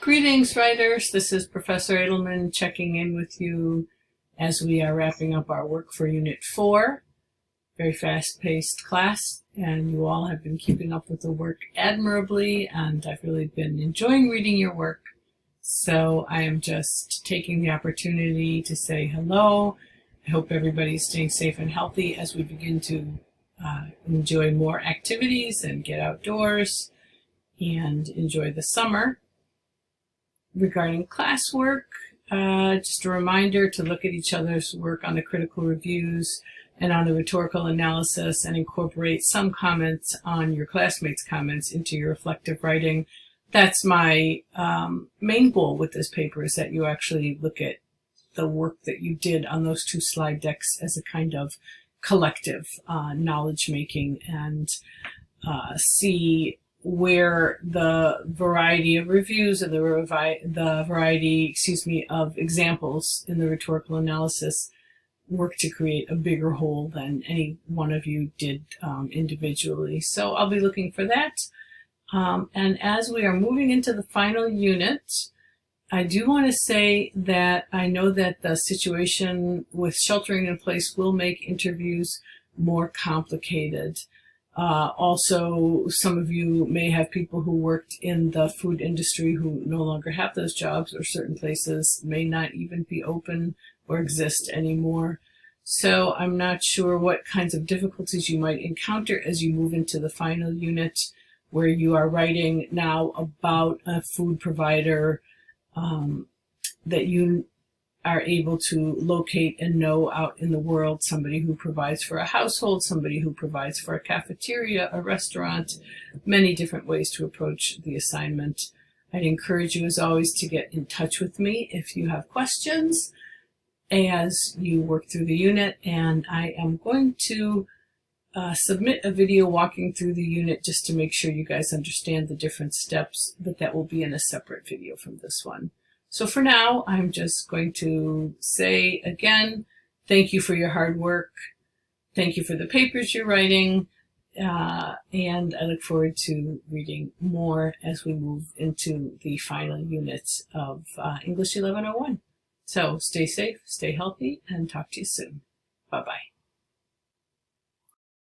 Greetings, writers. This is Professor Edelman checking in with you as we are wrapping up our work for Unit 4. Very fast-paced class, and you all have been keeping up with the work admirably, and I've really been enjoying reading your work. So I am just taking the opportunity to say hello. I hope everybody's staying safe and healthy as we begin to enjoy more activities and get outdoors and enjoy the summer. Regarding classwork, just a reminder to look at each other's work on the critical reviews and on the rhetorical analysis and incorporate some comments on your classmates' comments into your reflective writing. That's my main goal with this paper, is that you actually look at the work that you did on those two slide decks as a kind of collective knowledge making, and see where the variety of reviews and the variety, of examples in the rhetorical analysis work to create a bigger whole than any one of you did individually. So I'll be looking for that. And as we are moving into the final unit, I do want to say that I know that the situation with sheltering in place will make interviews more complicated. Also, some of you may have people who worked in the food industry who no longer have those jobs, or certain places may not even be open or exist anymore. So I'm not sure what kinds of difficulties you might encounter as you move into the final unit, where you are writing now about a food provider that you are able to locate and know out in the world, somebody who provides for a household, somebody who provides for a cafeteria, a restaurant, many different ways to approach the assignment. I'd encourage you, as always, to get in touch with me if you have questions as you work through the unit, and I am going to submit a video walking through the unit just to make sure you guys understand the different steps, but that will be in a separate video from this one. So for now, I'm just going to say again, thank you for your hard work. Thank you for the papers you're writing. And I look forward to reading more as we move into the final units of English 1101. So stay safe, stay healthy, and talk to you soon. Bye-bye.